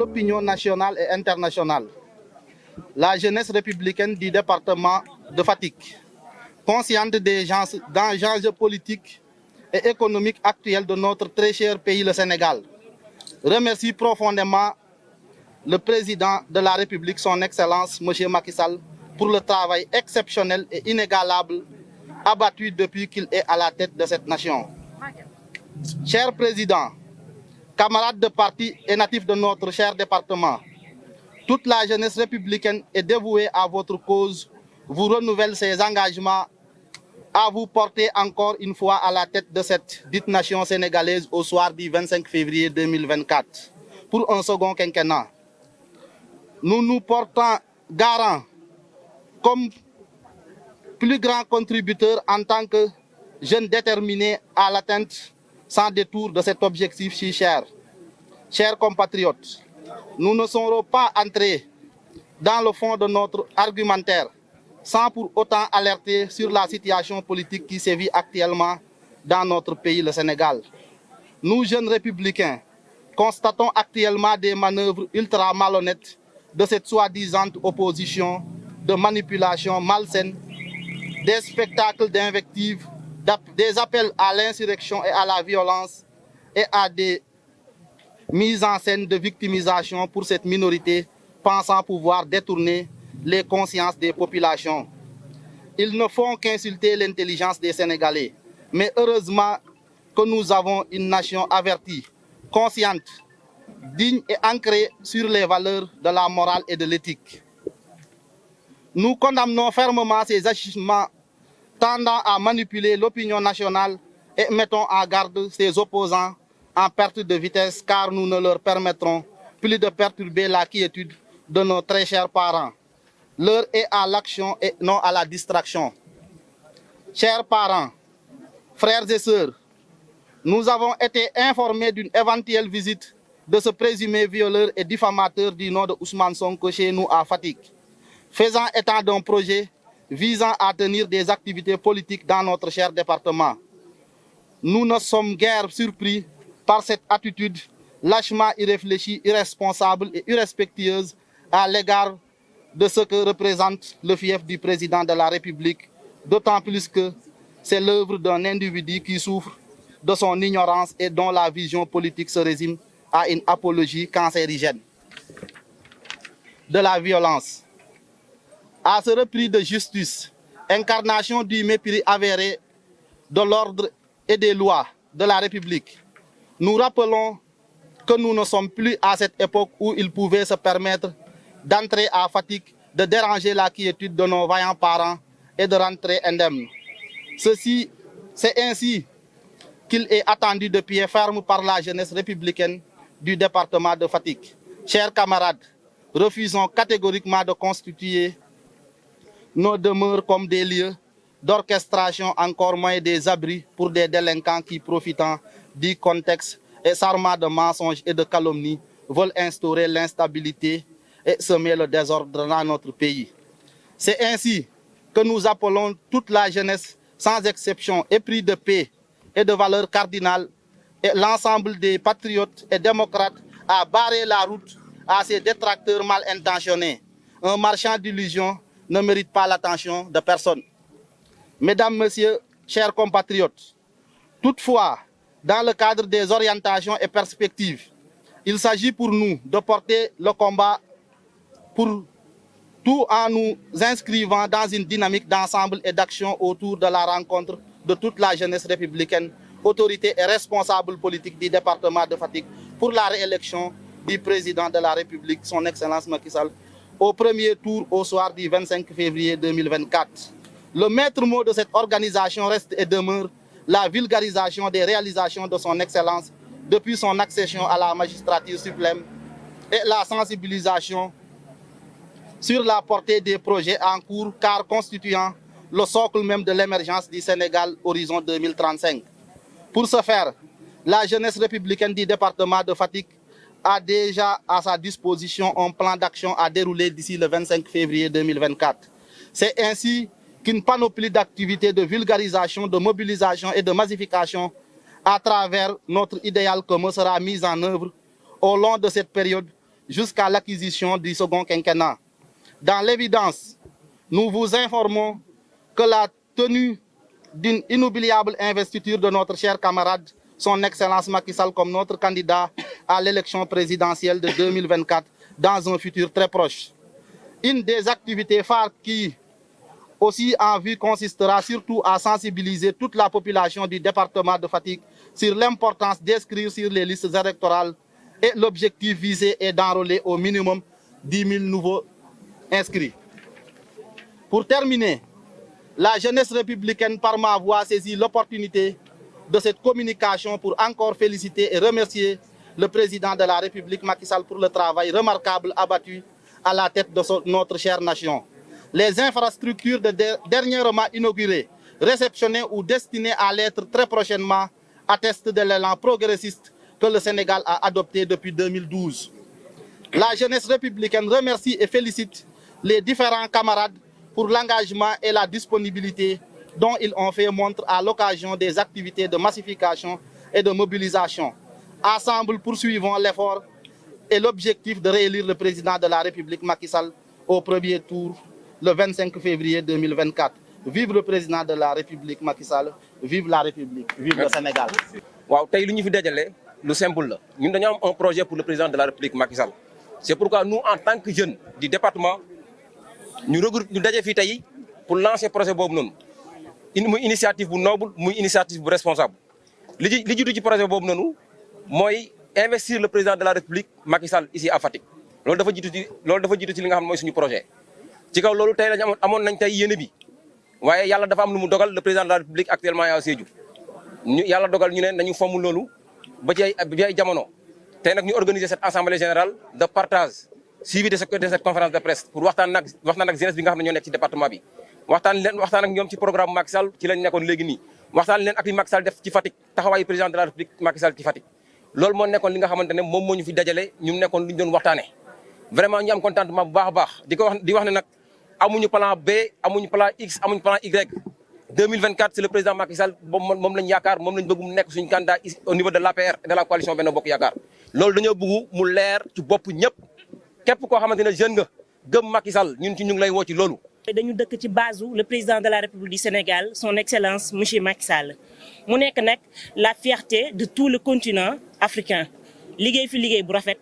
l'opinion nationale et internationale. La jeunesse républicaine du département de Fatick, consciente des enjeux politiques et économiques actuels de notre très cher pays, le Sénégal, remercie profondément le président de la République, son Excellence, M. Macky Sall, pour le travail exceptionnel et inégalable abattu depuis qu'il est à la tête de cette nation. Cher Président, camarades de parti et natifs de notre cher département, toute la jeunesse républicaine est dévouée à votre cause, vous renouvelle ses engagements à vous porter encore une fois à la tête de cette dite nation sénégalaise au soir du 25 février 2024 pour un second quinquennat. Nous nous portons garant comme plus grand contributeur en tant que jeunes déterminés à l'atteinte sans détour de cet objectif si cher. Chers compatriotes, nous ne serons pas entrés dans le fond de notre argumentaire sans pour autant alerter sur la situation politique qui sévit actuellement dans notre pays, le Sénégal. Nous, jeunes républicains, constatons actuellement des manœuvres ultra malhonnêtes de cette soi-disant opposition, de manipulation malsaine, des spectacles d'invectives, des appels à l'insurrection et à la violence et à des mises en scène de victimisation pour cette minorité pensant pouvoir détourner les consciences des populations. Ils ne font qu'insulter l'intelligence des Sénégalais. Mais heureusement que nous avons une nation avertie, consciente, digne et ancrée sur les valeurs de la morale et de l'éthique. Nous condamnons fermement ces agissements tendant à manipuler l'opinion nationale et mettons en garde ses opposants en perte de vitesse car nous ne leur permettrons plus de perturber la quiétude de nos très chers parents. L'heure est à l'action et non à la distraction. Chers parents, frères et sœurs, nous avons été informés d'une éventuelle visite de ce présumé violeur et diffamateur du nom de Ousmane Sonko chez nous à Fatick, faisant état d'un projet visant à tenir des activités politiques dans notre cher département. Nous ne sommes guère surpris par cette attitude lâchement irréfléchie, irresponsable et irrespectueuse à l'égard de ce que représente le fief du président de la République, d'autant plus que c'est l'œuvre d'un individu qui souffre de son ignorance et dont la vision politique se résume à une apologie cancérigène de la violence. À ce repris de justice, incarnation du mépris avéré de l'ordre et des lois de la République, nous rappelons que nous ne sommes plus à cette époque où il pouvait se permettre d'entrer à Fatick, de déranger la quiétude de nos vaillants parents et de rentrer indemnes. C'est ainsi qu'il est attendu de pied ferme par la jeunesse républicaine du département de Fatick. Chers camarades, refusons catégoriquement de constituer nos demeures comme des lieux d'orchestration, encore moins des abris pour des délinquants qui, profitant du contexte et s'armant de mensonges et de calomnies, veulent instaurer l'instabilité et semer le désordre dans notre pays. C'est ainsi que nous appelons toute la jeunesse, sans exception, épris de paix et de valeurs cardinales, et l'ensemble des patriotes et démocrates à barrer la route à ces détracteurs mal intentionnés. Un marchand d'illusions ne mérite pas l'attention de personne. Mesdames, Messieurs, chers compatriotes, toutefois, dans le cadre des orientations et perspectives, il s'agit pour nous de porter le combat pour tout en nous inscrivant dans une dynamique d'ensemble et d'action autour de la rencontre de toute la jeunesse républicaine, autorités et responsables politiques du département de Fatick pour la réélection du président de la République, son Excellence Macky Sall, au premier tour au soir du 25 février 2024. Le maître mot de cette organisation reste et demeure la vulgarisation des réalisations de son Excellence depuis son accession à la magistrature suprême et la sensibilisation sur la portée des projets en cours car constituant le socle même de l'émergence du Sénégal horizon 2035. Pour ce faire, la jeunesse républicaine du département de Fatick a déjà à sa disposition un plan d'action à dérouler d'ici le 25 février 2024. C'est ainsi qu'une panoplie d'activités de vulgarisation, de mobilisation et de massification à travers notre idéal commun sera mise en œuvre au long de cette période jusqu'à l'acquisition du second quinquennat. Dans l'évidence, nous vous informons que la tenue d'une inoubliable investiture de notre cher camarade, son Excellence Macky Sall, comme notre candidat à l'élection présidentielle de 2024 dans un futur très proche. Une des activités phares qui, aussi en vue, consistera surtout à sensibiliser toute la population du département de Fatick sur l'importance d'inscrire sur les listes électorales et l'objectif visé est d'enrôler au minimum 10 000 nouveaux inscrits. Pour terminer, la jeunesse républicaine par ma voix saisit l'opportunité de cette communication pour encore féliciter et remercier le président de la République Macky Sall pour le travail remarquable abattu à la tête de notre chère nation. Les infrastructures dernièrement inaugurées, réceptionnées ou destinées à l'être très prochainement attestent de l'élan progressiste que le Sénégal a adopté depuis 2012. La jeunesse républicaine remercie et félicite les différents camarades pour l'engagement et la disponibilité dont ils ont fait montre à l'occasion des activités de massification et de mobilisation. Ensemble, poursuivons l'effort et l'objectif de réélire le président de la République Macky Sall au premier tour le 25 février 2024. Vive le président de la République Macky Sall, vive la République, vive le Sénégal. waaw tey lu ñu fi dajale lu simple la ñun dañoo am un projet pour le président de la République Macky Sall. C'est pourquoi nous en tant que jeunes du département ñu daje fii tey pour lancer projet boobu noonu muy initiative bu noble muy initiative bu responsable li jiitu ci projet boobu noonu mooy investir le président de la République Macky Sall ici à Fatick. loolu dafa jiitu ci li nga xam ne mooy suñu projet ci kaw loolu tey lañ amoon nañ tey yéene bi waaye yàlla dafa am lu mu dogal le président de la République actuellement à Sédhiou yàlla dogal ñu ne nañu fomm loolu ba ci ay jamono tey nag ñu organiser cette assemblée générale de partage suivi de cette conférence de presse pour waxtaan ak jeunesse bi nga xam ne ñoo nekk ci département bi waxtaan ak ñoom ci programme Macky Sall ci lañ nekkoon léegi nii waxtaan leen ak li Macky Sall def ci Fatick taxawaayu président de la République Macky Sall ci Fatick loolu moo nekkoon li nga xamante ne moom moo ñu fi dajale ñu nekkoon lu ñu doon waxtaane vraiment ñu am contentement bu baax a baax di wax ne nag amuñu plan B amuñu plan X amuñu plan Y 2024 c'est le président Macky Sall moom lañ yaakaar moom lañ bëgg mu nekk suñu candidat au niveau de l'APR et de la coalition Benno Bokk Yaakaar loolu dañoo bëgg mu leer ci bopp ñëpp képp koo xamante ne jeune nga gëm Macky Sall ñun ci ñu ngi lay woo ci loolu. dañu dëkk ci base le président de la République du Sénégal son excellence monsieur Macky Sall mu nekk nag la fierté de tout le continent africain liggéey fi liggéey bu rafet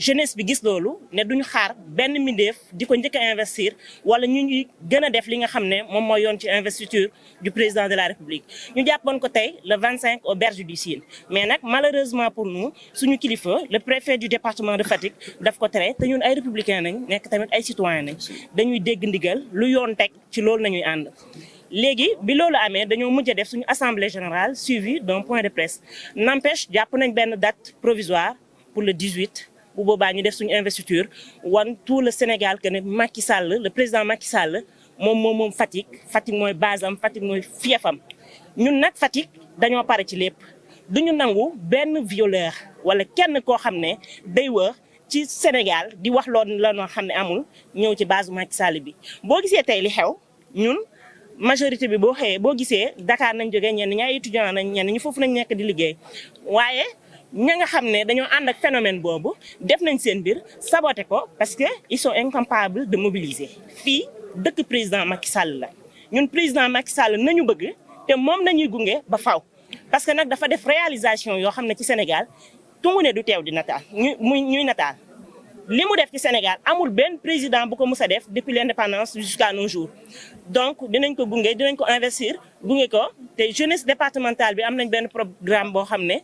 jeunesse bi gis loolu ne duñu xaar benn mbindeef di ko njëkk a investir wala ñu ngi gën a def li nga xam ne moom mooy yoon ci investiture du président de la République ñu jàppoon ko tey le 25 au Berge du Sine mais nag malheureusement pour nous suñu kilifa le préfet du département de Fatick daf ko tere te ñun ay républicains nañ nekk tamit ay citoyens nañ dañuy dégg ndigal lu yoon teg ci loolu nañuy ànd léegi bi loolu amee dañoo mujj a def suñu assemblée générale suivie d'un point de presse n'empêche jàpp nañ benn date provisoire pour le 18 bu boobaa ñu def suñu investiture wan tout le Sénégal que ne Macky Sall le président Macky Sall moom Fatick mooy base am Fatick mooy fiefam ñun nag Fatick dañoo pare ci lépp duñu nangu benn violeur wala kenn koo xam ne day wër ci Sénégal di wax loolu la noo xam ne amul ñëw ci base Macky Sall bi boo gisee tey li xew ñun majorité bi boo xëyee boo gisee Dakar nañ jógee ñenn ñi ay étudiants nañ ñenn ñi foofu nañ nekk di liggéey waaye ña nga xam ne dañoo ànd ak phénomène boobu def nañ seen mbir saboté ko parce que ils sont incapables de mobiliser fii dëkk président Macky Sall la ñun président Macky Sall nañu bëgg te moom nañuy gunge ba faw parce que nag dafa def réalisation yoo xam ne ci Sénégal tungu ne du teew di nataal ñuy nataal li mu def ci Sénégal amul benn président bu ko mus a def depuis l'indépendance jusqu'à nos jours donc dinañ ko gunge dinañ ko investir gunge ko te jeunesse départementale bi am nañ benn programme boo xam ne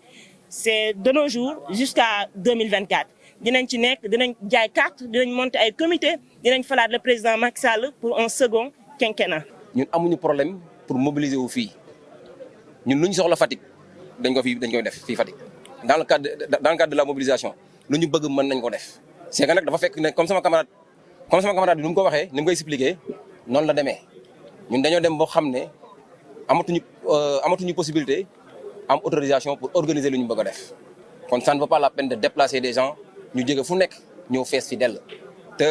c'est de nos jours jusqu'à 2024 dinañ ci nekk dinañ jaay carte dinañ monter ay comité dinañ falaat le président Macky Sall pour un second quinquennat. ñun amuñu problème pour mobiliser wu fii ñun lu ñu soxla Fatick dañ koy def fii Fatick dans le cadre de la mobilisation lu ñu bëgg mën nañ ko def. c'est que nag dafa fekk ne comme sama camarade bi nu mu ko waxee ni mu koy expliquer noonu la demee ñun dañoo dem boo xam ne amatuñu possibilité. am autorisation pour organiser lu ñu bëgg a def kon ça ne vaut pas la peine de déplacer des gens ñu jóge fu nekk ñëw fees fi dell te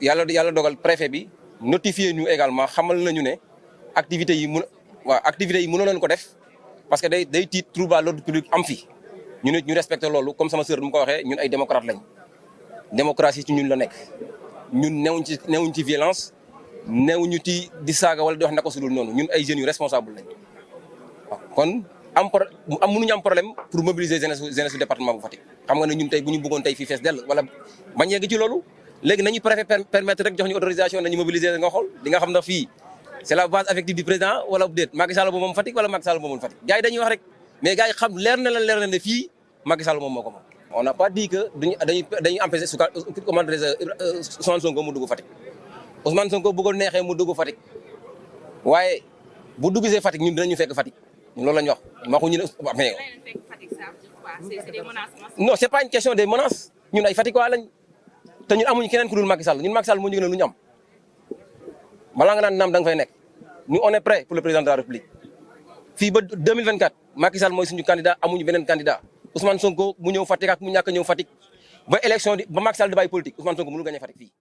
yàlla dogal préfet bi notifier ñu également xamal nañu ne activités yi mënoon nañu ko def parce que day tiit trouble à l'ordre public am fi ñu respecté loolu comme sama sœur nu mu ko waxee ñun ay démocrate lañ démocratie ci ñun la nekk ñun newuñ ci violence newuñu ci di saaga wala di wax naka su dul noonu ñun ay jeunes yu responsable lañ waaw kon mënuñu am problème pour mobiliser jeunesse su département bu Fatick. xam nga ne ñun tey bu ñu bëggoon tey fii fees dell wala bañ yegg ci loolu léegi nañu préfet permettre rek jox ñu autorisation nañu mobiliser nga xool di nga xam ndax fii c'est la base affective du président wala déet Macky Sall moom Fatick wala Macky Sall moomul Fatick gars yi dañuy wax rek mais gars yi xam leer na ne fii Macky Sall moom moo ko moom. on n'a pas dit que dañuy empêcher Ousmane Sonko mu dugg Fatick Ousmane Sonko bu ko neexee mu dugg Fatick waaye bu duggsee Fatick ñun dinañu fekk Fatick ñun loolu la ñu wax waxuñu ne mais non c'est pas une question des menaces ñun ay Fatick waa lañ te ñun amuñu keneen ku dul Macky Sall ñun Macky Sall moo ñu gën a lu ñu am balaa nga naan naam da nga fay nekk nous on est prêt pour le président de la République fii ba 2024 Macky Sall mooy suñu candidat amuñu beneen candidat Ousmane Sonko mu ñëw Fatick ak mu ñàkk a ñëw Fatick ba élection ba Macky Sall di bàyyi politique Ousmane Sonko mënul gagner Fatick fii.